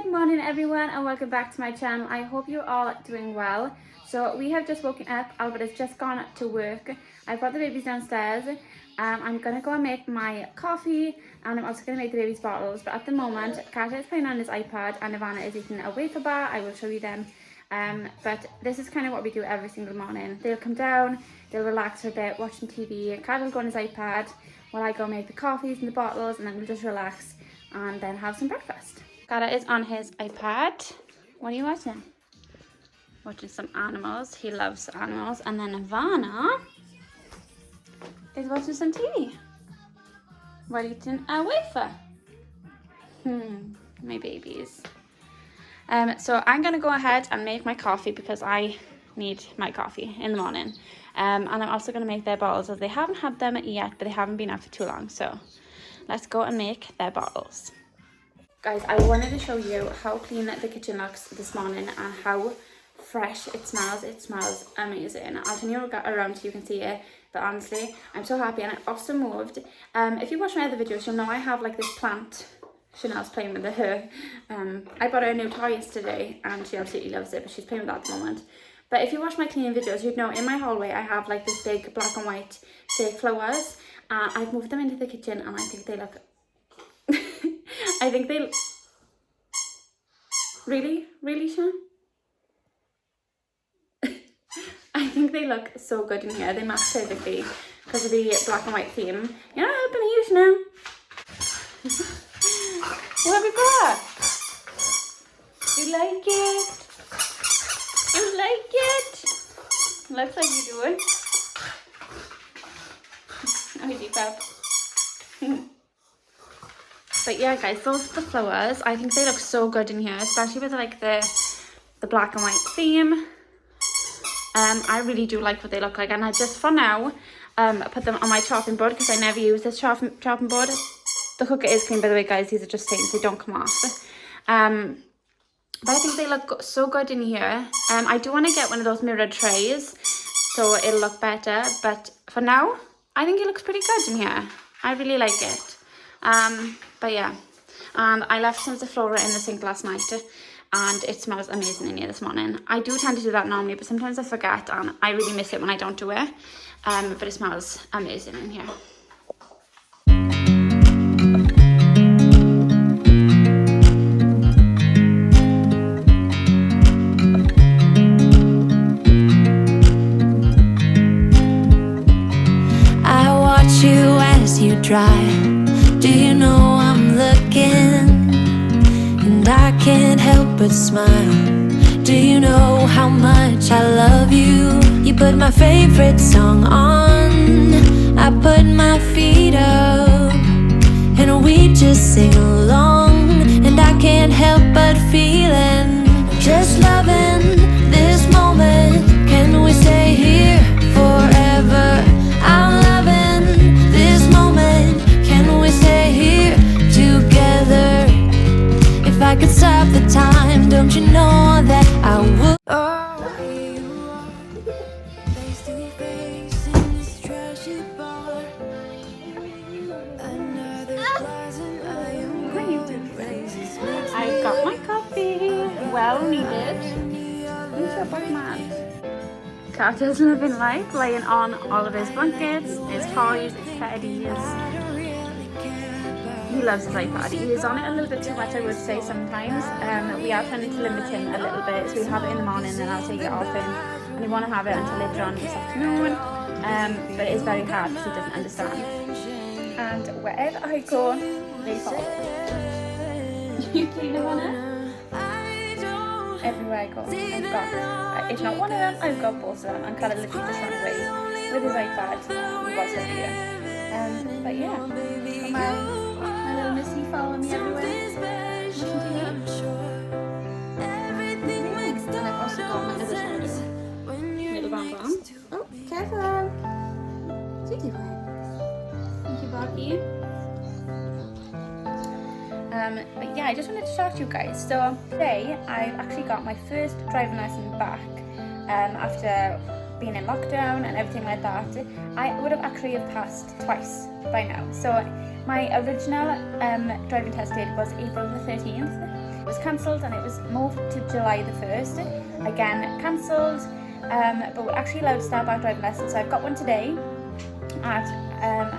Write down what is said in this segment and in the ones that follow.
Good morning everyone and welcome back to my channel. I hope you're all doing well. So we have just woken up. Albert has just gone to work. I've got the babies downstairs. I'm going to go and make my coffee and I'm also going to make the babies bottles. But at the moment, Carter is playing on his iPad and Ivana is eating a wafer bar. I will show you them. But this is kind of what we do every single morning. They'll come down, they'll relax for a bit, watch some TV. Carter will go on his iPad while I go make the coffees and the bottles, and then we'll just relax and then have some breakfast. Carter is on his iPad. What are you watching? Watching some animals. He loves animals. And then Ivana is watching some TV while eating a wafer. My babies. So I'm going to go ahead and make my coffee because I need my coffee in the morning. And I'm also going to make their bottles as they haven't had them yet, but they haven't been out for too long. So let's go and make their bottles. Guys, I wanted to show you how clean the kitchen looks this morning and how fresh it smells. It smells amazing. I'll turn you around so you can see it. But honestly, I'm so happy. And I also moved. If you watch my other videos, you'll know I have like this plant. Chanel's playing with her. I bought her a new toy yesterday and she absolutely loves it, but she's playing with that at the moment. But if you watch my cleaning videos, you'd know in my hallway I have like this big black and white fake flowers. I've moved them into the kitchen and I think they look... I think they... Really? Really, Sean? I think they look so good in here. They match perfectly because of the black and white theme. You're not helping you, Chanel. What have we got? You like it? You like it? Looks like you do it. Oh, deep up. But yeah, guys, those are the flowers. I think they look so good in here, especially with like the black and white theme. I really do like what they look like, and I just for now put them on my chopping board because I never use this chopping board. The cooker is clean, by the way, guys. These are just stains; they don't come off. But I think they look so good in here. I do want to get one of those mirrored trays so it'll look better. But for now, I think it looks pretty good in here. I really like it. But yeah, and I left some of the flora in the sink last night and it smells amazing in here this morning. I do tend to do that normally, but sometimes I forget and I really miss it when I don't do it. But it smells amazing in here. I watch you as you drive. Do you know I'm looking? And I can't help but smile. Do you know how much I love you? You put my favorite song on. I put my feet up and we just sing along. And I can't help but feeling just loving this moment. Can we stay here forever? I'm loving this moment. Can we stay here together? If I could stop the time, don't you know that I would? Oh, here you are, face to face in this trashy bar. Another glass and I am going crazy. I got my coffee, well needed. Who's your big man? Carter's living life, laying on all of his blankets, his toys, his teddies. He loves his iPad. He is on it a little bit too much, I would say, sometimes. We are trying to limit him a little bit, so we have it in the morning and I'll take it off him. And we want to have it until later on this afternoon. But it is very hard because he doesn't understand. And wherever I go, they follow. You clean them on it? Everywhere I go, I've got, if not one of them, I've got both of them. And Carter literally just ran away with his iPad and was up here. But yeah, my little missy following me everywhere. And I've also got my other shoulder. Little bonbon. Oh, careful! Sweetie pie. Thank you, Barky. But yeah, I just wanted to talk to you guys. So today I've actually got my first driving lesson back after being in lockdown and everything like that. I would have actually passed twice by now. So my original driving test date was April the 13th It was cancelled and it was moved to July the 1st. Again, cancelled, but we're actually allowed to start back driving lessons. So I've got one today at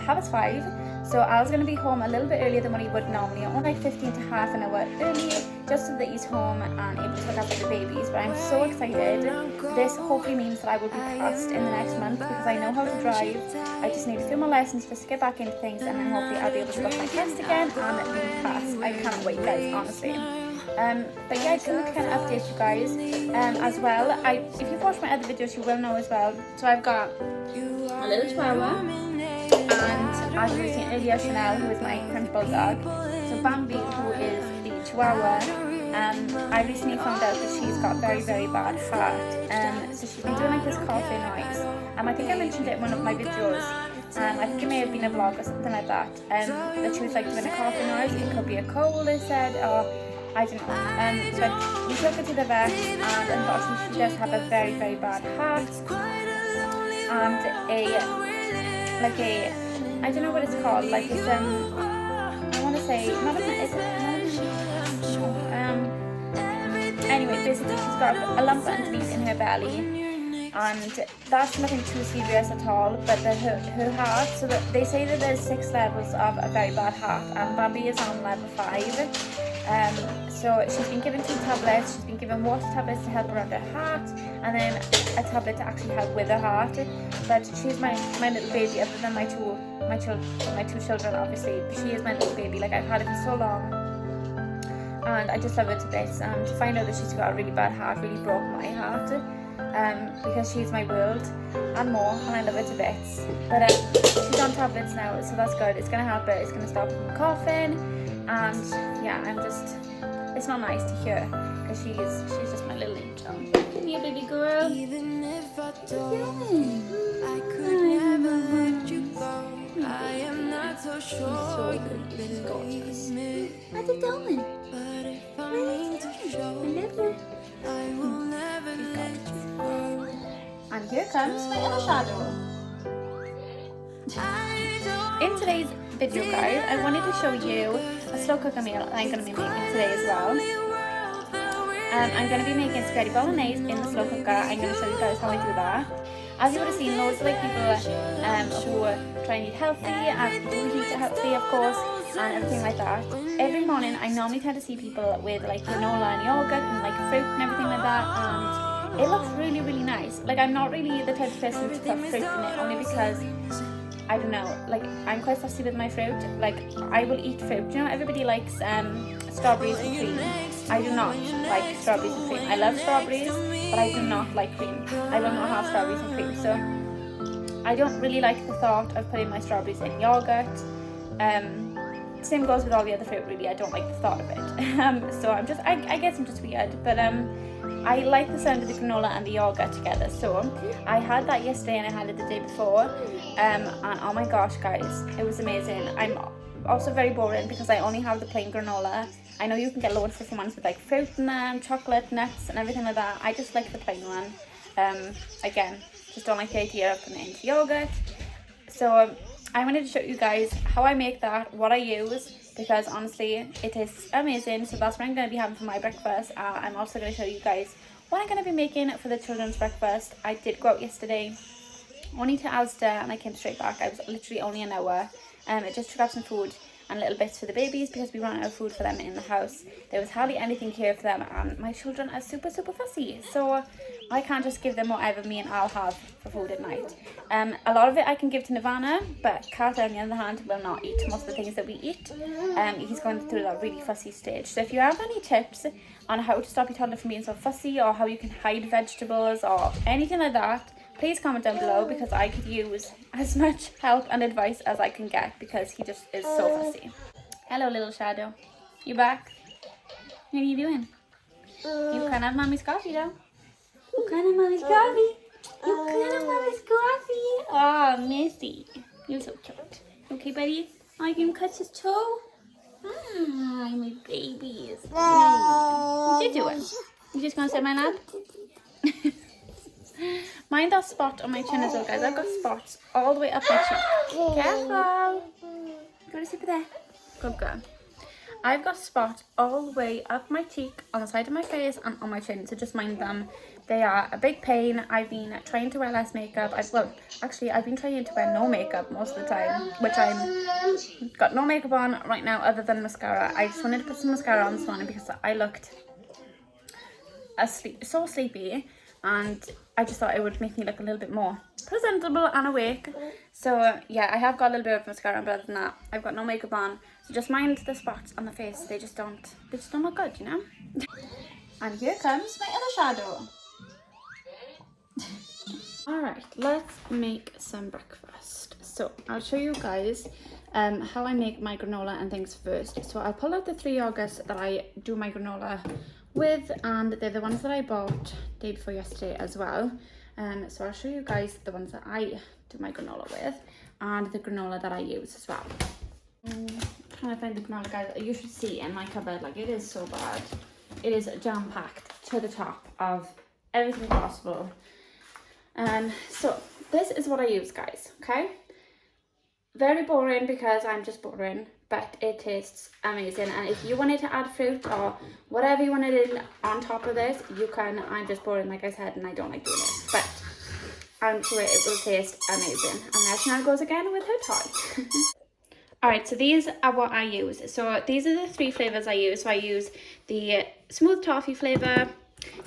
5:30. So I was going to be home a little bit earlier than what he would normally, only like 15 to half an hour early, just so that he's home and able to look after the babies. But I'm so excited. This hopefully means that I will be passed in the next month because I know how to drive. I just need a few more lessons just to get back into things, and then hopefully I'll be able to book my test again and be passed. I can't wait, guys, honestly. But yeah, I just wanted to kind of update you guys as well. If you've watched my other videos, you will know as well. So I've got a little chihuahua, and as you were seeing earlier, Chanel, who is my French bulldog. So Bambi, who is the chihuahua, I recently found out that she's got very, very bad heart. So she's been doing like this coughing noise. I think I mentioned it in one of my videos. I think it may have been a vlog or something like that. That she was like doing a coughing noise. It could be a cold, they said, or I don't know. So we took her to the vet, and unfortunately she does have a very, very bad heart. And I don't know what it's called, like it's I want to say anyway, basically she's got a lump underneath in her belly, and that's nothing too serious at all, but her heart, so that they say that there's 6 levels of a very bad heart, and Bambi is on level 5. So she's been given 2 tablets. She's been given water tablets to help around her heart, and then a tablet to actually help with her heart. But she's my little baby, other than my two children, obviously. She is my little baby. Like, I've had her for so long, and I just love her to bits. And to find out that she's got a really bad heart really broke my heart, because she's my world and more, and I love her to bits. But she's on tablets now, so that's good. It's gonna help her. It's gonna stop her from coughing. And yeah, it's not nice to hear, because she's just my little angel. Come here, baby girl. Even if I don't, I could never let you go. I am not so sure you believe me. What are you doing? But if I need to show, I will never let you go. And here comes my other shadow. In today's video, guys, I wanted to show you a slow cooker meal I'm going to be making today as well. I'm going to be making spaghetti bolognese in the slow cooker. I'm going to show you guys how I do that. As you would have seen, loads of like people who try and eat healthy and do eat healthy, of course, and everything like that. Every morning, I normally tend to see people with like granola and yogurt and like fruit and everything like that, and it looks really, really nice. Like, I'm not really the type of person to put fruit in it, only because I don't know, like, I'm quite fussy with my fruit. Like, I will eat fruit. You know, everybody likes strawberries and cream. I do not like strawberries and cream. I love strawberries, but I do not like cream. I will not have strawberries and cream. So I don't really like the thought of putting my strawberries in yogurt. Same goes with all the other fruit, really. I don't like the thought of it. So I guess I'm just weird, but I like the sound of the granola and the yogurt together. So I had that yesterday and I had it the day before, and oh my gosh, guys, it was amazing. I'm also very boring because I only have the plain granola. I know you can get loads of different ones with like fruit in them, chocolate, nuts and everything like that. I just like the plain one. Again, just don't like the idea of putting it into yogurt. So I wanted to show you guys how I make that, what I use, because honestly it is amazing. So that's what I'm going to be having for my breakfast. I'm also going to show you guys what I'm going to be making for the children's breakfast. I did go out yesterday only to Asda and I came straight back. I was literally only an hour. I just took up some food and little bits for the babies because we ran out of food for them in the house. There was hardly anything here for them, and my children are super fussy, so I can't just give them whatever me and I'll have for food at night. A lot of it I can give to Nirvana, but Carter on the other hand will not eat most of the things that we eat. He's going through that really fussy stage. So if you have any tips on how to stop your toddler from being so fussy, or how you can hide vegetables or anything like that, please comment down below, because I could use as much help and advice as I can get, because he just is so fussy. Hello, little shadow. You back? What are you doing? You can't have mommy's coffee though. You can't have mommy's coffee. You can't have mommy's coffee. Oh, Missy. You're so cute. Okay, buddy? Oh, you can cut his toe? Ah, my babies. What you doing? You just gonna sit in my lap? Mind that spot on my chin as well, guys. I've got spots all the way up my chin. Careful. Go to sleep there. Good girl. I've got spots all the way up my cheek, on the side of my face and on my chin, so just mind them. They are a big pain. I've been trying to wear less makeup. I've been trying to wear no makeup most of the time, which I'm got no makeup on right now other than mascara. I just wanted to put some mascara on this morning because I looked so sleepy, and I just thought it would make me look a little bit more presentable and awake. So yeah, I have got a little bit of mascara on, but other than that, I've got no makeup on. So just mind the spots on the face. They just don't look good, you know. And here comes my other shadow. Alright, let's make some breakfast. So I'll show you guys how I make my granola and things first. So I'll pull out the 3 yogurts that I do my granola with, and they're the ones that I bought day before yesterday as well. So I'll show you guys the ones that I do my granola with and the granola that I use as well. I'm trying to find the granola, guys. You should see in my cupboard, like, it is so bad. It is jam-packed to the top of everything possible. So this is what I use, guys, okay? Very boring because I'm just boring, but it tastes amazing. And if you wanted to add fruit or whatever you wanted in on top of this, you can. I'm just boring, like I said, and I don't like doing it, but I'm sure it will taste amazing. And there she now goes again with her toy. Alright, so these are what I use. So these are the 3 flavours I use. So I use the smooth toffee flavour,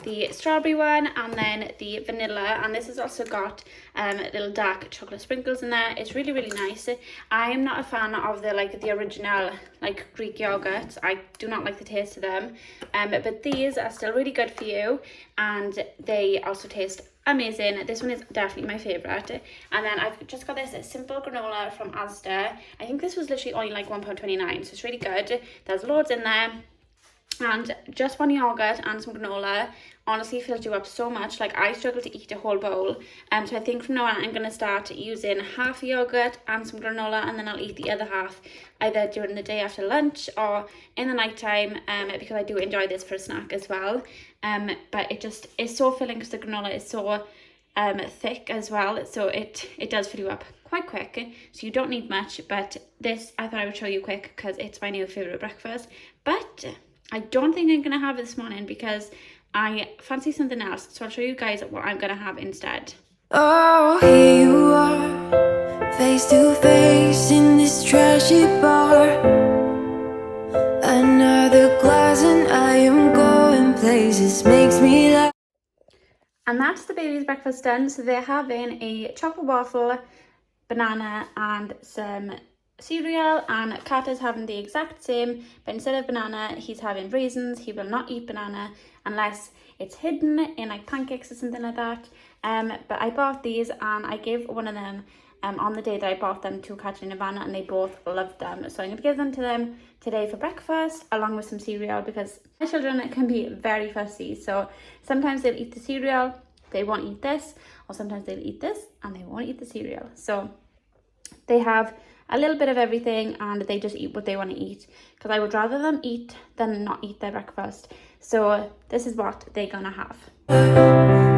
the strawberry one, and then the vanilla. And this has also got little dark chocolate sprinkles in there. It's really, really nice. I am not a fan of the original Greek yogurts. I do not like the taste of them. But these are still really good for you, and they also taste amazing. This one is definitely my favourite. And then I've just got this simple granola from Asda. I think this was literally only like £1.29, so it's really good. There's loads in there. And just 1 yogurt and some granola honestly fills you up so much. Like, I struggle to eat a whole bowl. So I think from now on I'm going to start using half a yogurt and some granola, and then I'll eat the other half either during the day after lunch or in the night time, because I do enjoy this for a snack as well. But it just is so filling because the granola is so thick as well, so it does fill you up quite quick, so you don't need much. But this I thought I would show you quick because it's my new favourite breakfast. But I don't think I'm going to have it this morning because I fancy something else. So I'll show you guys what I'm going to have instead. Oh, here you are, face to face in this trashy bar. Another glass and I am going places, makes me laugh. And that's the baby's breakfast done. So they're having a chocolate waffle, banana and some cereal, and Kat is having the exact same, but instead of banana he's having raisins. He will not eat banana unless it's hidden in like pancakes or something like that. But I bought these and I gave one of them on the day that I bought them to Kat and Ivana, and they both loved them. So I'm going to give them to them today for breakfast along with some cereal, because my children can be very fussy. So sometimes they'll eat the cereal, they won't eat this, or sometimes they'll eat this and they won't eat the cereal. So they have a little bit of everything and they just eat what they want to eat, because I would rather them eat than not eat their breakfast. So this is what they're gonna have.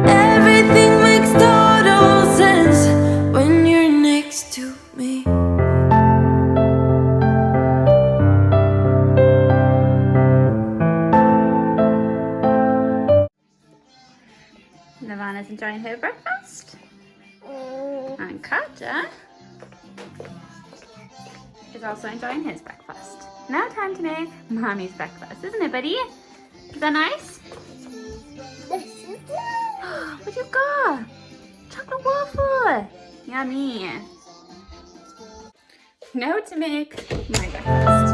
Everything makes total sense when you're next to me. Nirvana's enjoying her breakfast, and Katja is also enjoying his breakfast. Now time to make Mommy's breakfast, isn't it, buddy? Is that nice? What you got? Chocolate waffle! Yummy! Now to make my breakfast.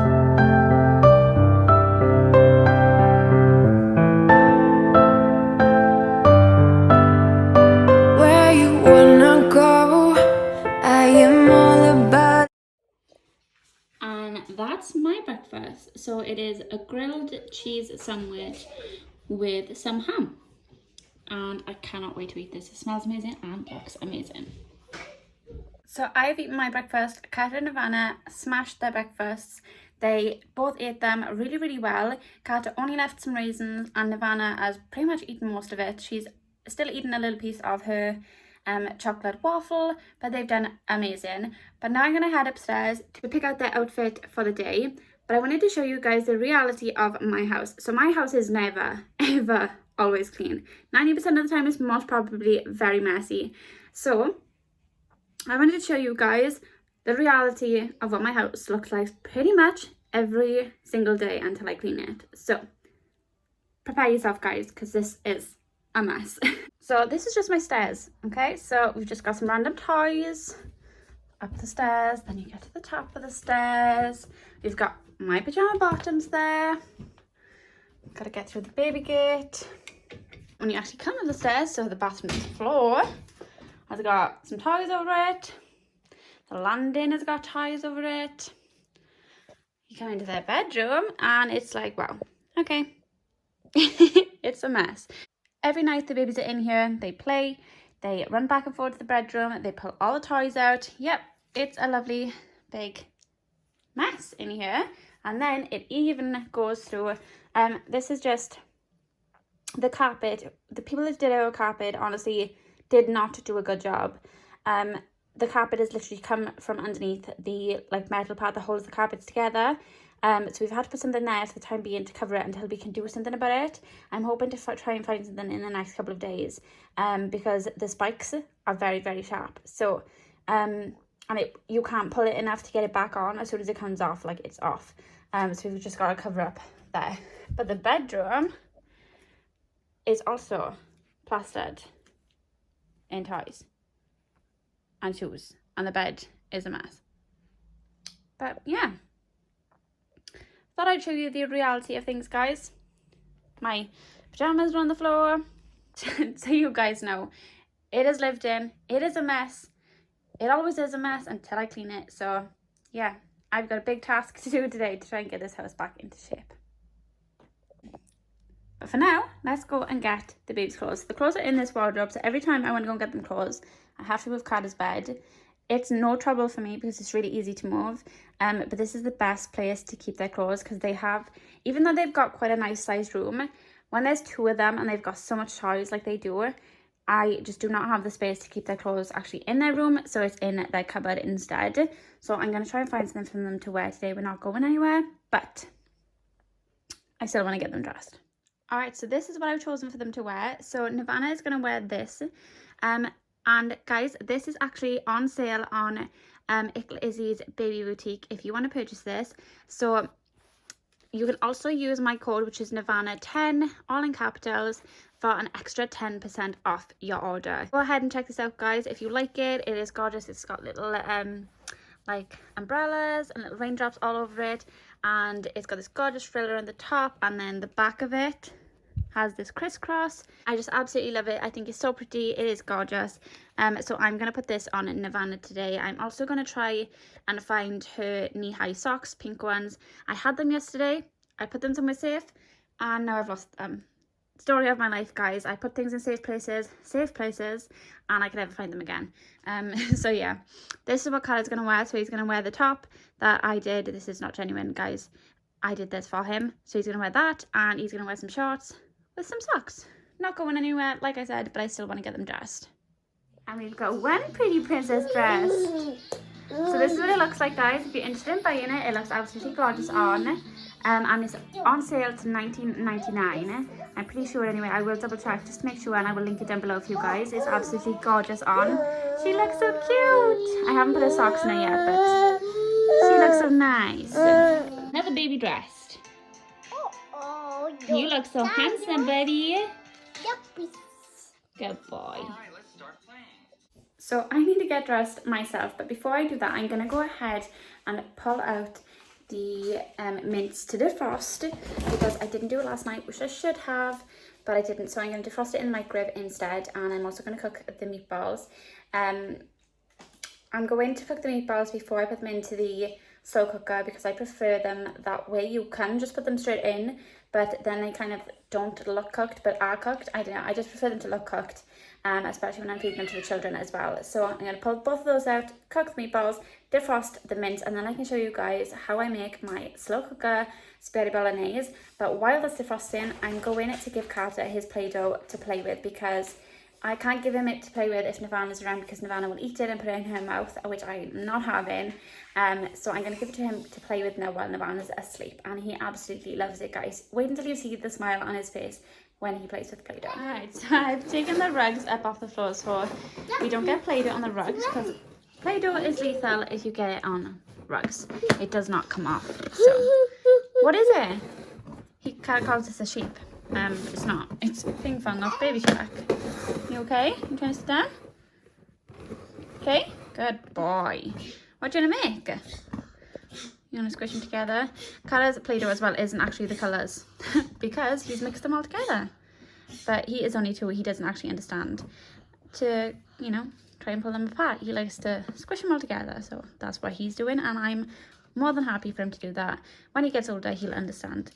Where you wanna go, I am all about. And that's my breakfast. So it is a grilled cheese sandwich with some ham. And I cannot wait to eat this. It smells amazing and looks amazing. So I've eaten my breakfast. Kat and Ivana smashed their breakfasts. They both ate them really, really well. Kat only left some raisins and Ivana has pretty much eaten most of it. She's still eating a little piece of her chocolate waffle, but they've done amazing. But now I'm going to head upstairs to pick out their outfit for the day. But I wanted to show you guys the reality of my house. So my house is never, ever, always clean. 90% of the time it's most probably very messy. So I wanted to show you guys the reality of what my house looks like pretty much every single day until I clean it. So prepare yourself, guys, because this is a mess. So this is just my stairs, okay? So we've just got some random toys up the stairs, then you get to the top of the stairs. We've got my pajama bottoms there. Gotta get through the baby gate. When you actually come up the stairs, so the bathroom floor has got some toys over it. The landing has got toys over it. You come into their bedroom and it's like, wow, okay. It's a mess. Every night the babies are in here, they play, they run back and forth to the bedroom, they pull all the toys out. Yep, it's a lovely big mess in here. And then it even goes through, this is just the carpet. The people that did our carpet honestly did not do a good job. The carpet has literally come from underneath the like metal part that holds the carpets together. So we've had to put something there for the time being to cover it until we can do something about it. I'm hoping to try and find something in the next couple of days, because the spikes are very, very sharp. So, and you can't pull it enough to get it back on. As soon as it comes off, like it's off. So we've just got to cover up there. But the bedroom is also plastered in toys and shoes, and the bed is a mess. But yeah, thought I'd show you the reality of things, guys. My pajamas are on the floor. So you guys know, it is lived in, it is a mess. It always is a mess until I clean it. So yeah, I've got a big task to do today to try and get this house back into shape. But for now, let's go and get the baby's clothes. The clothes are in this wardrobe, so every time I want to go and get them clothes, I have to move Carter's bed. It's no trouble for me because it's really easy to move. But this is the best place to keep their clothes because they have, even though they've got quite a nice sized room, when there's two of them and they've got so much toys like they do, I just do not have the space to keep their clothes actually in their room, so it's in their cupboard instead. So I'm going to try and find something for them to wear today. We're not going anywhere, but I still want to get them dressed. Alright, so this is what I've chosen for them to wear. So Nirvana is going to wear this. And guys, this is actually on sale on DITL Izzy's Baby Boutique if you want to purchase this. So you can also use my code, which is Nirvana10, all in capitals, for an extra 10% off your order. Go ahead and check this out, guys. If you like it, it is gorgeous. It's got little like umbrellas and little raindrops all over it, and it's got this gorgeous friller on the top, and then the back of it has this crisscross. I just absolutely love it. I think it's so pretty. It is gorgeous. So I'm going to put this on Nirvana today. I'm also going to try and find her knee-high socks, pink ones. I had them yesterday. I put them somewhere safe, and now I've lost them. Story of my life, guys. I put things in safe places, and I can never find them again. So yeah, this is what Carter's going to wear. So he's going to wear the top that I did. This is not genuine, guys. I did this for him. So he's going to wear that, and he's going to wear some shorts with some socks. Not going anywhere, like I said, but I still want to get them dressed. And we've got one pretty princess dress. So this is what it looks like, guys. If you're interested in buying it, it looks absolutely gorgeous on. And it's on sale to $19.99. I'm pretty sure anyway. I will double check just to make sure, and I will link it down below for you guys. It's absolutely gorgeous on. She looks so cute. I haven't put her socks in her yet, but she looks so nice. Another baby dressed. You look so handsome, buddy. Good boy. So I need to get dressed myself, but before I do that, I'm going to go ahead and pull out the mince to defrost, because I didn't do it last night, which I should have, but I didn't. So I'm going to defrost it in the microwave instead, and I'm also going to cook the meatballs. I'm going to cook the meatballs before I put them into the slow cooker because I prefer them that way. You can just put them straight in, but then they kind of don't look cooked but are cooked. I don't know, I just prefer them to look cooked, especially when I'm feeding them to the children as well. So I'm going to pull both of those out, cook the meatballs, defrost the mince, and then I can show you guys how I make my slow cooker spaghetti bolognese. But while that's defrosting, I'm going to give Carter his Play-Doh to play with, because I can't give him it to play with if Nirvana's around because Nirvana will eat it and put it in her mouth, which I'm not having. So I'm going to give it to him to play with now while Nirvana's asleep. And he absolutely loves it, guys. Wait until you see the smile on his face when he plays with Play-Doh. Alright, so I've taken the rugs up off the floor so we don't get Play-Doh on the rugs because Play-Doh is lethal if you get it on rugs. It does not come off. So, what is it? He kind of calls this a sheep. It's not. It's Ping Fong off Baby Shark. You okay? You trying to sit down? Okay? Good boy. What do you want to make? You want to squish them together? Colours Play-Doh as well isn't actually the colours because he's mixed them all together. But he is only 2. He doesn't actually understand to, you know, try and pull them apart. He likes to squish them all together. So that's what he's doing. And I'm more than happy for him to do that. When he gets older, he'll understand.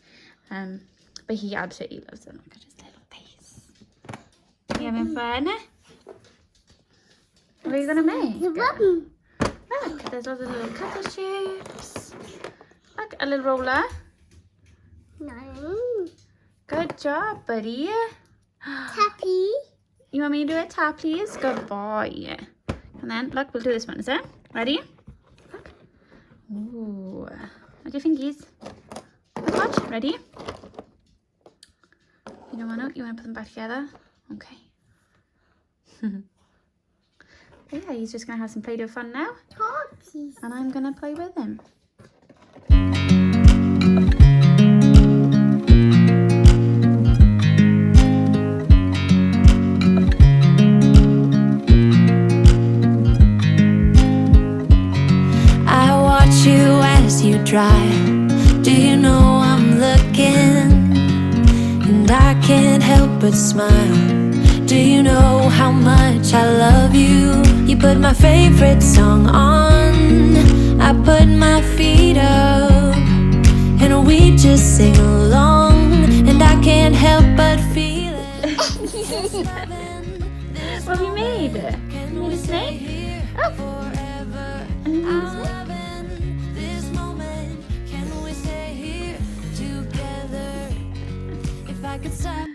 But he absolutely loves them. Look at his little face. You having fun? What are you going to make? Look, there's lots of little cutter shapes. Look, a little roller. No. Good job, buddy. Tappy. You want me to do it, tap, please? Good boy. And then, look, we'll do this one, is it? Ready? Look. Ooh. Look your fingies. Watch. Ready? You don't want to? You want to put them back together? Okay. Yeah, he's just going to have some Play-Doh fun now. Talkies. And I'm going to play with him. I watch you as you drive. Do you know I'm looking? And I can't help but smile. Do you know how much I love you? You put my favorite song on. I put my feet up and we just sing along. And I can't help but feel it. What have you made? You made a snake? Oh. This moment, can we stay here together? If I could stop.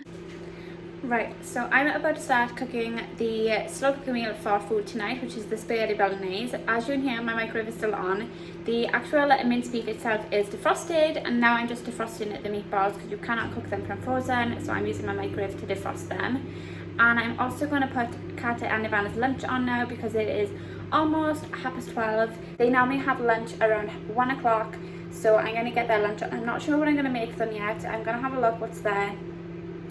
Right, so I'm about to start cooking the slow cooking meal for food tonight, which is the spaghetti bolognese. As you can hear, my microwave is still on. The actual minced beef itself is defrosted, and now I'm just defrosting the meatballs because you cannot cook them from frozen, so I'm using my microwave to defrost them. And I'm also going to put Kata and Ivana's lunch on now because it is almost 12:30. They normally have lunch around 1 o'clock, so I'm going to get their lunch on. I'm not sure what I'm going to make for them yet. I'm going to have a look what's there,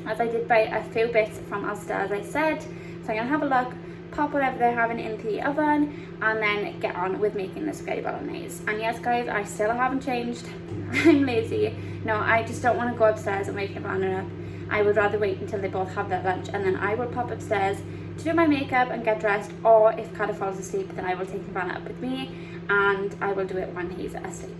as I did buy a few bits from Ulster, as I said. So I'm going to have a look, pop whatever they're having into the oven, and then get on with making the spaghetti bolognese. And yes, guys, I still haven't changed. I'm lazy. No, I just don't want to go upstairs and wake Ivana up. I would rather wait until they both have their lunch, and then I will pop upstairs to do my makeup and get dressed, or if Kata falls asleep, then I will take Ivana up with me, and I will do it when he's asleep.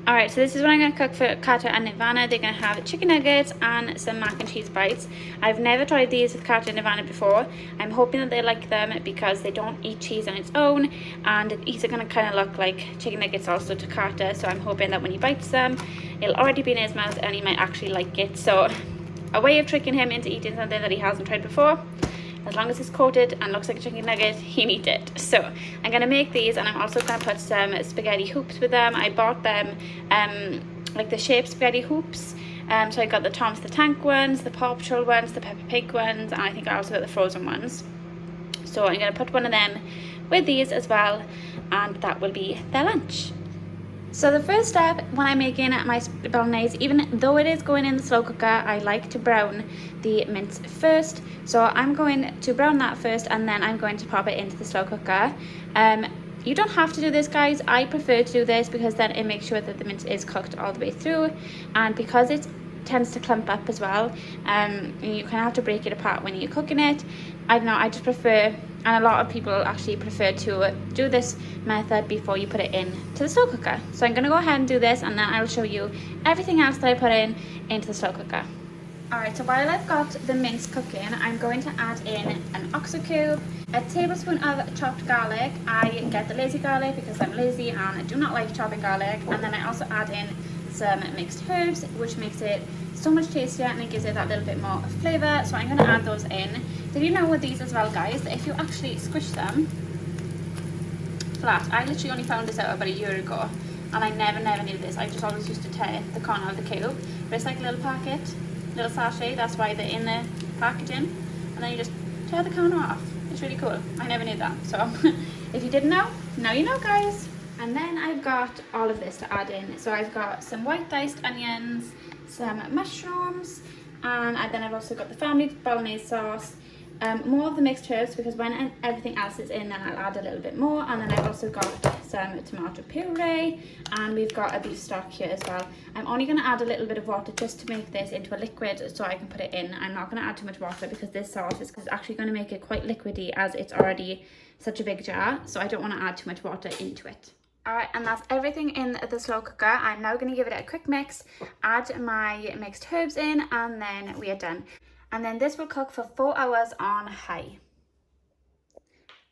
Alright, so this is what I'm going to cook for Kata and Ivana. They're going to have chicken nuggets and some mac and cheese bites. I've never tried these with Kata and Ivana before. I'm hoping that they like them because they don't eat cheese on its own, and these are going to kind of look like chicken nuggets also to Kata, so I'm hoping that when he bites them, it'll already be in his mouth and he might actually like it. So a way of tricking him into eating something that he hasn't tried before. As long as it's coated and looks like a chicken nugget, he eat it. So I'm going to make these, and I'm also going to put some spaghetti hoops with them. I bought them like the shaped spaghetti hoops. So I got the Thomas the Tank ones, the Paw Patrol ones, the Peppa Pig ones, and I think I also got the frozen ones. So I'm going to put one of them with these as well, and that will be their lunch. So the first step when I'm making my bolognese, even though it is going in the slow cooker, I like to brown the mince first. So I'm going to brown that first, and then I'm going to pop it into the slow cooker. You don't have to do this, guys. I prefer to do this because then it makes sure that the mince is cooked all the way through, and because it tends to clump up as well, and you kind of have to break it apart when you're cooking it. I don't know, I just prefer, and a lot of people actually prefer to do this method before you put it in to the slow cooker. So I'm going to go ahead and do this, and then I'll show you everything else that I put into the slow cooker. Alright, so while I've got the mince cooking, I'm going to add in an oxo cube, a tablespoon of chopped garlic. I get the lazy garlic because I'm lazy and I do not like chopping garlic. And then I also add in some mixed herbs, which makes it so much tastier and it gives it that little bit more flavour. So I'm going to add those in. Did you know with these as well, guys, that if you actually squish them flat, I literally only found this out about a year ago, and I never knew this. I just always used to tear the corner of the cube, but it's like a little packet, little sachet. That's why they're in the packaging, and then you just tear the corner off. It's really cool. I never knew that. So if you didn't know, now you know, guys. And then I've got all of this to add in. So I've got some white diced onions, some mushrooms, and then I've also got the family bolognese sauce. More of the mixed herbs, because when everything else is in, then I'll add a little bit more. And then I've also got some tomato puree, and we've got a beef stock here as well. I'm only going to add a little bit of water just to make this into a liquid so I can put it in. I'm not going to add too much water because this sauce is actually going to make it quite liquidy, as it's already such a big jar, so I don't want to add too much water into it. Alright, and that's everything in the slow cooker. I'm now going to give it a quick mix, add my mixed herbs in, and then we are done. And then this will cook for 4 hours on high.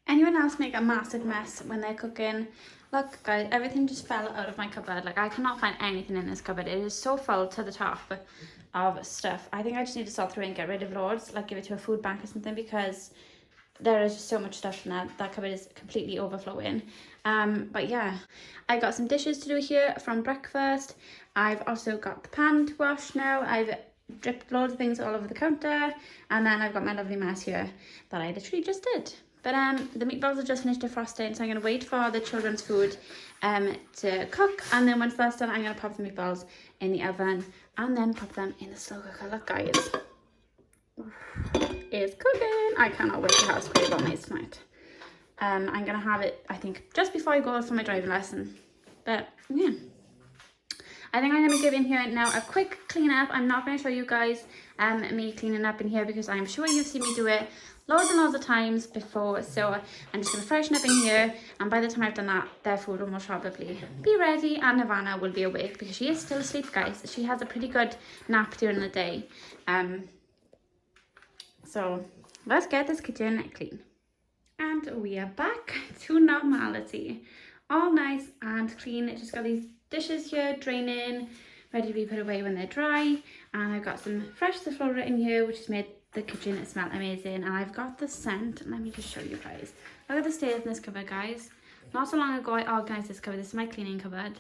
Anyone else make a massive mess when they're cooking? Look, guys, everything just fell out of my cupboard. Like, I cannot find anything in this cupboard. It is so full to the top of stuff. I think I just need to sort through and get rid of loads, like give it to a food bank or something, because there is just so much stuff in that cupboard is completely overflowing. But yeah, I got some dishes to do here from breakfast. I've also got the pan to wash now. I've dripped loads of things all over the counter, and then I've got my lovely mess here that I literally just did. But the meatballs are just finished defrosting, so I'm going to wait for the children's food to cook, and then once that's done, I'm going to pop the meatballs in the oven and then pop them in the slow cooker. Look, guys, it's cooking. I cannot wait to have spaghetti bolognese tonight. I'm going to have it, I think, just before I go for my driving lesson. But yeah, I think I'm going to give in here now a quick clean up. I'm not going to show you guys me cleaning up in here, because I'm sure you've seen me do it loads and loads of times before. So I'm just going to freshen up in here, and by the time I've done that, their food will most probably be ready, and Nirvana will be awake because she is still asleep, guys. She has a pretty good nap during the day. So let's get this kitchen clean. And we are back to normality. All nice and clean. Just got these dishes here draining, ready to be put away when they're dry. And I've got some fresh Zaflora in here, which has made the kitchen smell amazing. And I've got the scent. Let me just show you guys. Look at the state of this cupboard, guys. Not so long ago I organised this cupboard. This is my cleaning cupboard.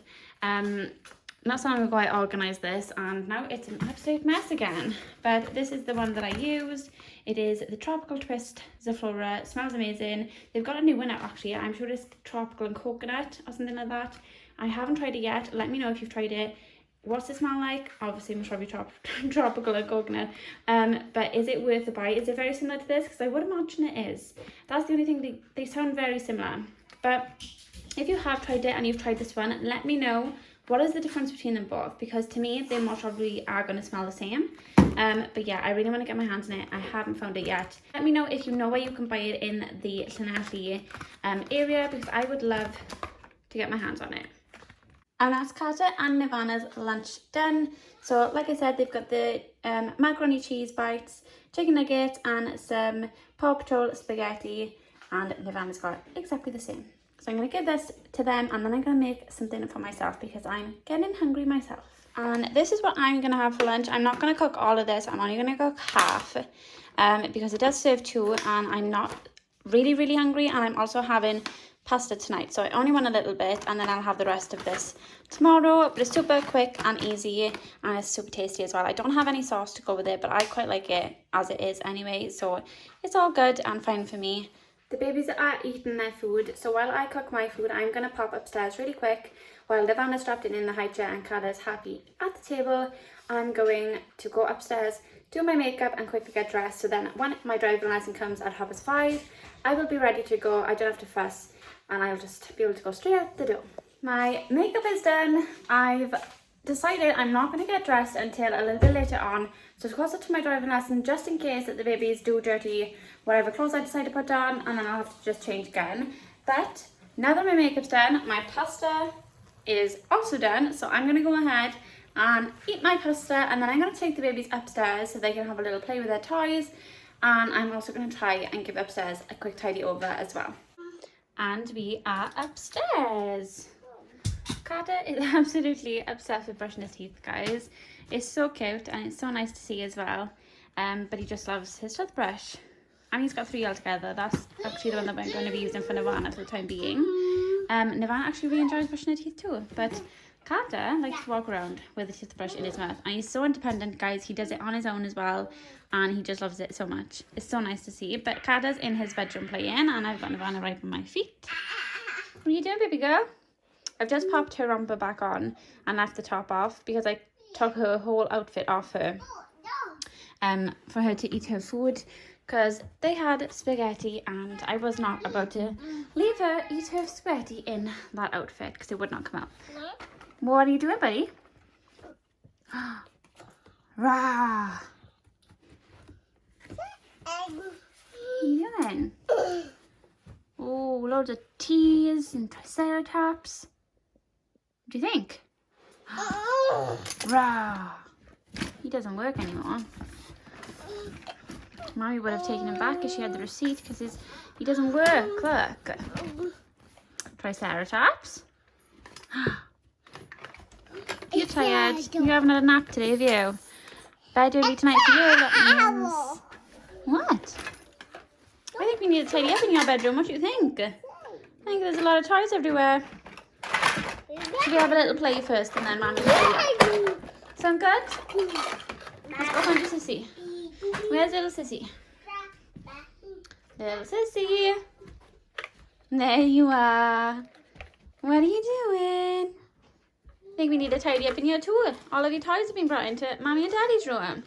Not so long ago I organised this, and now it's an absolute mess again. But this is the one that I used. It is the Tropical Twist Zaflora. It smells amazing. They've got a new one out, actually. I'm sure it's tropical and coconut or something like that. I haven't tried it yet. Let me know if you've tried it. What's it smell like? Obviously, most probably tropical and coconut. But is it worth a buy? Is it very similar to this? Because I would imagine it is. That's the only thing. They sound very similar. But if you have tried it and you've tried this one, let me know. What is the difference between them both? Because to me, they most probably are going to smell the same. But yeah, I really want to get my hands on it. I haven't found it yet. Let me know if you know where you can buy it in the Llanelli area, because I would love to get my hands on it. And that's Carter and Nirvana's lunch done. So like I said, they've got the macaroni cheese bites, chicken nuggets, and some Paw Patrol spaghetti. And Nirvana's got exactly the same. So I'm going to give this to them, and then I'm going to make something for myself because I'm getting hungry myself. And this is what I'm going to have for lunch. I'm not going to cook all of this. I'm only going to cook half because it does serve two, and I'm not really hungry. And I'm also having pasta tonight, so I only want a little bit, and then I'll have the rest of this tomorrow. But it's super quick and easy, and it's super tasty as well. I don't have any sauce to go with it, but I quite like it as it is anyway, so it's all good and fine for me. The babies are eating their food, so while I cook my food, I'm going to pop upstairs really quick while Nirvana's strapped in the high chair and Carla's happy at the table. I'm going to go upstairs, do my makeup, and quickly get dressed, so then when my driving lesson comes at 5:30, I will be ready to go. I don't have to fuss, and I'll just be able to go straight out the door. My makeup is done. I've decided I'm not going to get dressed until a little bit later on, so it's closer to my driving lesson, just in case that the babies do dirty whatever clothes I decide to put on, and then I'll have to just change again. But now that my makeup's done, my pasta is also done, so I'm going to go ahead and eat my pasta, and then I'm going to take the babies upstairs so they can have a little play with their toys, and I'm also going to try and give upstairs a quick tidy over as well. And we are upstairs. Carter is absolutely obsessed with brushing his teeth, guys. It's so cute and it's so nice to see as well. But he just loves his toothbrush. Annie's got 3 altogether. That's actually the one that I'm going to be using for Nirvana for the time being. Nirvana actually really enjoys brushing her teeth too, but Carter likes to walk around with a toothbrush in his mouth, and he's so independent, guys. He does it on his own as well, and he just loves it so much. It's so nice to see. But Carter's in his bedroom playing, and I've got Nirvana right by my feet. What are you doing, baby girl? I've just popped her romper back on and left the top off because I took her whole outfit off her for her to eat her food, because they had spaghetti and I was not about to leave her eat her spaghetti in that outfit because it would not come out. What are you doing, buddy? Rah! What are you doing? Oh, loads of teas and triceratops. What do you think? Rah! He doesn't work anymore. Mommy would have taken him back if she had the receipt, because he doesn't work. Look. Triceratops. You're tired. You haven't had a nap today, have you? Bed early tonight for you, that means. What? I think we need to tidy up in your bedroom. What do you think? I think there's a lot of toys everywhere. Should we have a little play first and then Mommy will tidy up? Sound good? Let's go find your sissy. Where's little sissy? Little sissy. There you are. What are you doing? I think we need to tidy up in your too. All of your toys have been brought into Mommy and Daddy's room.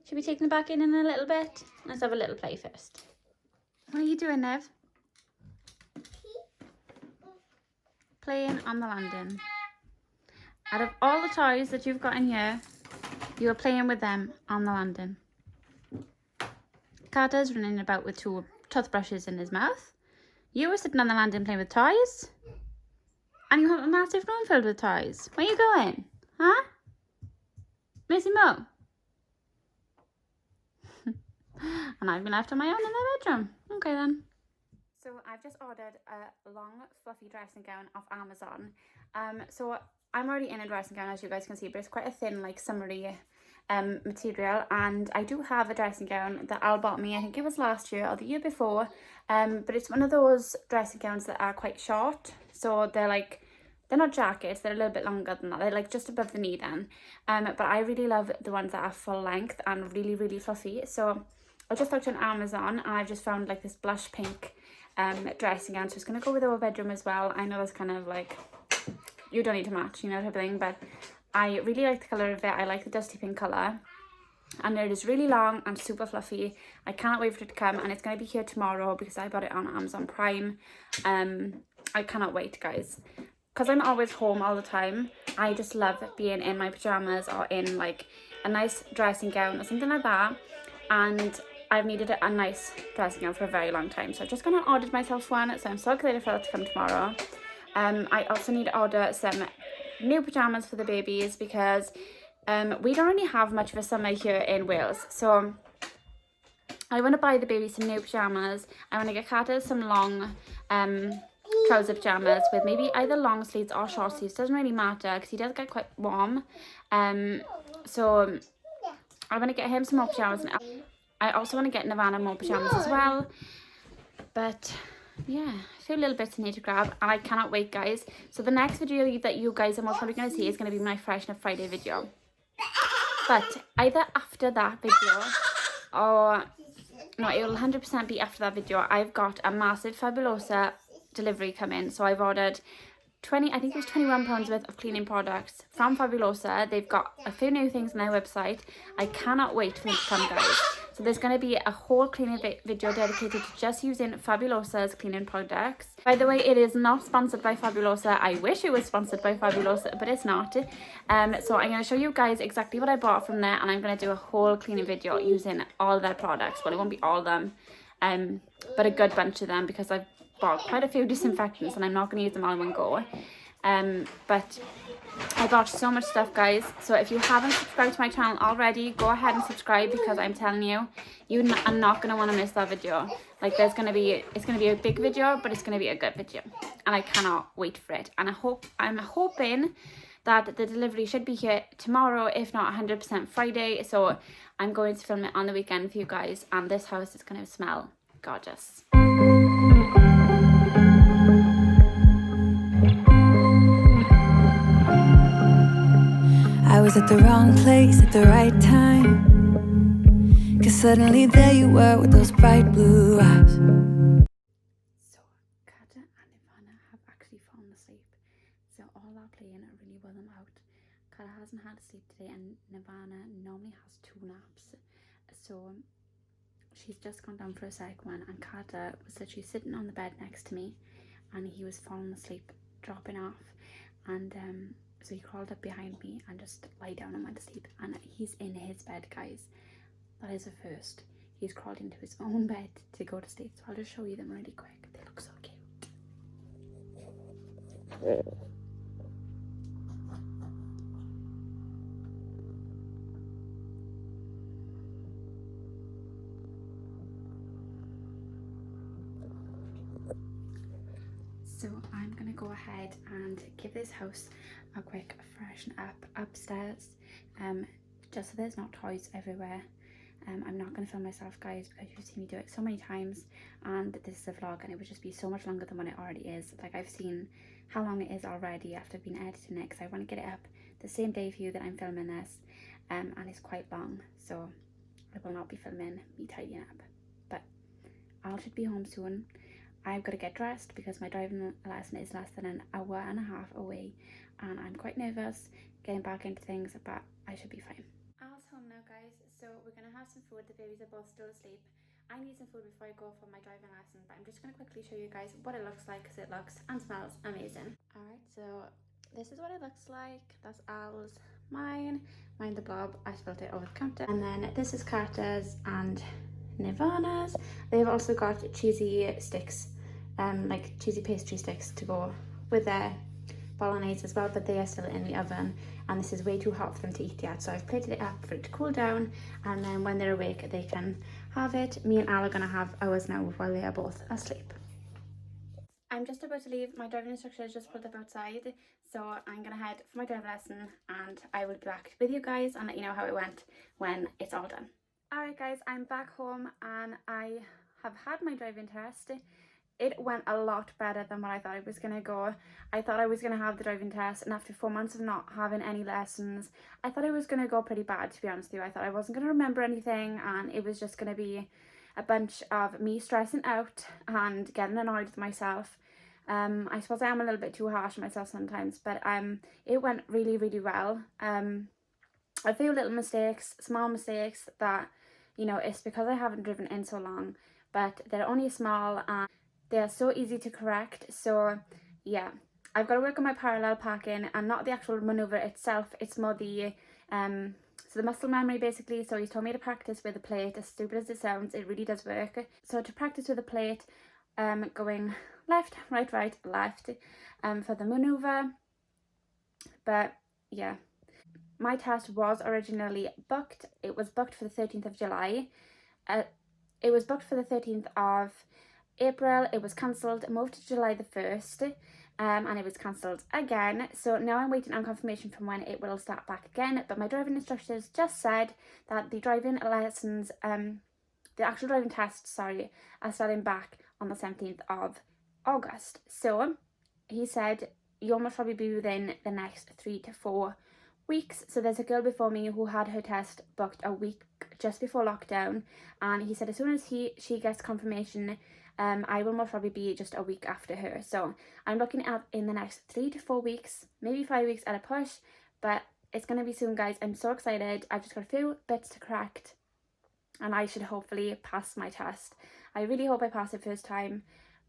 Should we take them back in a little bit? Let's have a little play first. What are you doing, Nev? Playing on the landing. Out of all the toys that you've got in here, you are playing with them on the landing. Carter's running about with 2 toothbrushes in his mouth. You were sitting on the landing playing with toys. And you have a massive room filled with toys. Where are you going? Huh? Missy Mo? And I've been left on my own in the bedroom. Okay then. So I've just ordered a long fluffy dressing gown off Amazon. So I'm already in a dressing gown, as you guys can see, but it's quite a thin, like, summery material, and I do have a dressing gown that Al bought me, I think it was last year or the year before, but it's one of those dressing gowns that are quite short, so they're not jackets, they're a little bit longer than that, they're like just above the knee then, but I really love the ones that are full length and really, really fluffy. So I just looked on Amazon and I've just found like this blush pink dressing gown, so it's going to go with our bedroom as well. I know that's kind of like, you don't need to match, you know, type of thing, but I really like the colour of it. I like the dusty pink colour, and it is really long and super fluffy. I cannot wait for it to come, and it's going to be here tomorrow because I bought it on Amazon Prime. I cannot wait, guys, because I'm always home all the time. I just love being in my pyjamas or in like a nice dressing gown or something like that, and I've needed a nice dressing gown for a very long time, so I'm just going to order myself one, so I'm so excited for that to come tomorrow. I also need to order some new pyjamas for the babies because we don't really have much of a summer here in Wales, so I want to buy the baby some new pyjamas. I want to get Carter some long trouser pyjamas with maybe either long sleeves or short sleeves, doesn't really matter because he does get quite warm, so I want to get him some more pyjamas, and I also want to get Nirvana more pyjamas as well. But yeah, a few little bits I need to grab, and I cannot wait, guys. So the next video that you guys are most probably going to see is going to be my Freshen Up Friday video. But either after that video, or no, it will 100% be after that video. I've got a massive Fabulosa delivery coming, so I've ordered I think it was £21 worth of cleaning products from Fabulosa. They've got a few new things on their website. I cannot wait for them to come, guys. So there's going to be a whole cleaning video dedicated to just using Fabulosa's cleaning products. By the way, it is not sponsored by Fabulosa. I wish it was sponsored by Fabulosa, but it's not. So I'm going to show you guys exactly what I bought from there, and I'm going to do a whole cleaning video using all their products. Well, it won't be all of them, but a good bunch of them, because I've bought quite a few disinfectants and I'm not going to use them all in one go. But I bought so much stuff, guys. So if you haven't subscribed to my channel already, go ahead and subscribe, because I'm telling you, you are not going to want to miss that video. Like, it's going to be a big video, but it's going to be a good video, and I cannot wait for it. And I'm hoping that the delivery should be here tomorrow, if not 100% Friday. So I'm going to film it on the weekend for you guys, and this house is going to smell gorgeous. I was at the wrong place at the right time, 'cause suddenly there you were with those bright blue eyes. So Kata and Ivana have actually fallen asleep, so all that playing really wore them out. Kata hasn't had sleep today, and Nirvana normally has 2 naps, so she's just gone down for a second one, and Kata was literally sitting on the bed next to me, and he was falling asleep, dropping off, and so he crawled up behind me and just lay down and went to sleep, and he's in his bed, guys. That is a first. He's crawled into his own bed to go to sleep, so I'll just show you them really quick. They look so cute. So I'm gonna go ahead and give this house a quick freshen up upstairs, just so there's not toys everywhere. I'm not going to film myself, guys, because you've seen me do it so many times, and this is a vlog and it would just be so much longer than what it already is. Like, I've seen how long it is already after I've been editing it, because I want to get it up the same day for you that I'm filming this, and it's quite long, so I will not be filming me tidying up. But I should be home soon. I've got to get dressed because my driving lesson is less than an hour and a half away, and I'm quite nervous getting back into things, but I should be fine. Al's home now, guys, so we're going to have some food. The babies are both still asleep. I need some food before I go for my driving lesson, but I'm just going to quickly show you guys what it looks like, because it looks and smells amazing. Alright, so this is what it looks like. That's Al's, mine the blob. I spilled it over the counter. And then this is Carter's and Nirvana's. They've also got cheesy sticks, like cheesy pastry sticks to go with their bolognese as well, but they are still in the oven, and this is way too hot for them to eat yet, so I've plated it up for it to cool down, and then when they're awake they can have it. Me and Al are gonna have ours now while they are both asleep. I'm just about to leave. My driving instructor has just pulled up outside, so I'm gonna head for my driving lesson, and I will be back with you guys and let you know how it went when it's all done. Alright guys, I'm back home and I have had my driving test. It went a lot better than what I thought it was going to go. I thought I was going to have the driving test, and after 4 months of not having any lessons, I thought it was going to go pretty bad, to be honest with you. I thought I wasn't going to remember anything, and it was just going to be a bunch of me stressing out and getting annoyed with myself. I suppose I am a little bit too harsh on myself sometimes, but it went really, really well. A few little mistakes, small mistakes that, you know, it's because I haven't driven in so long, but they're only small and they are so easy to correct. So yeah, I've got to work on my parallel parking and not the actual maneuver itself. It's more the so the muscle memory basically. So he's told me to practice with a plate. As stupid as it sounds, it really does work. So to practice with a plate, going left, right, right, left, for the maneuver. But yeah, my test was originally booked. It was booked for the 13th of July. It was booked for the 13th of April. It was cancelled, moved to July the 1st, and it was cancelled again. So now I'm waiting on confirmation from when it will start back again. But my driving instructors just said that the driving lessons, the actual driving tests, sorry, are starting back on the 17th of August. So he said you'll most probably be within the next 3 to 4 weeks. So there's a girl before me who had her test booked a week just before lockdown, and he said as soon as she gets confirmation, I will most probably be just a week after her. So I'm looking at in the next 3 to 4 weeks, maybe 5 weeks at a push, but it's going to be soon, guys. I'm so excited. I've just got a few bits to correct and I should hopefully pass my test. I really hope I pass it first time,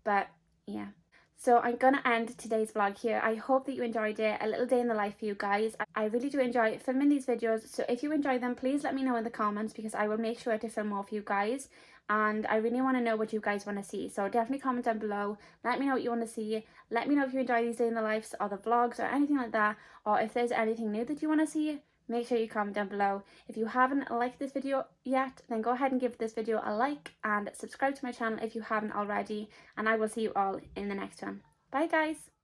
but yeah. So I'm gonna end today's vlog here. I hope that you enjoyed it, a little day in the life for you guys. I really do enjoy filming these videos, so if you enjoy them, please let me know in the comments, because I will make sure to film more for you guys, and I really want to know what you guys want to see. So definitely comment down below, let me know what you want to see, let me know if you enjoy these day in the lives or the vlogs or anything like that, or if there's anything new that you want to see. Make sure you comment down below. If you haven't liked this video yet, then go ahead and give this video a like and subscribe to my channel if you haven't already, and I will see you all in the next one. Bye guys!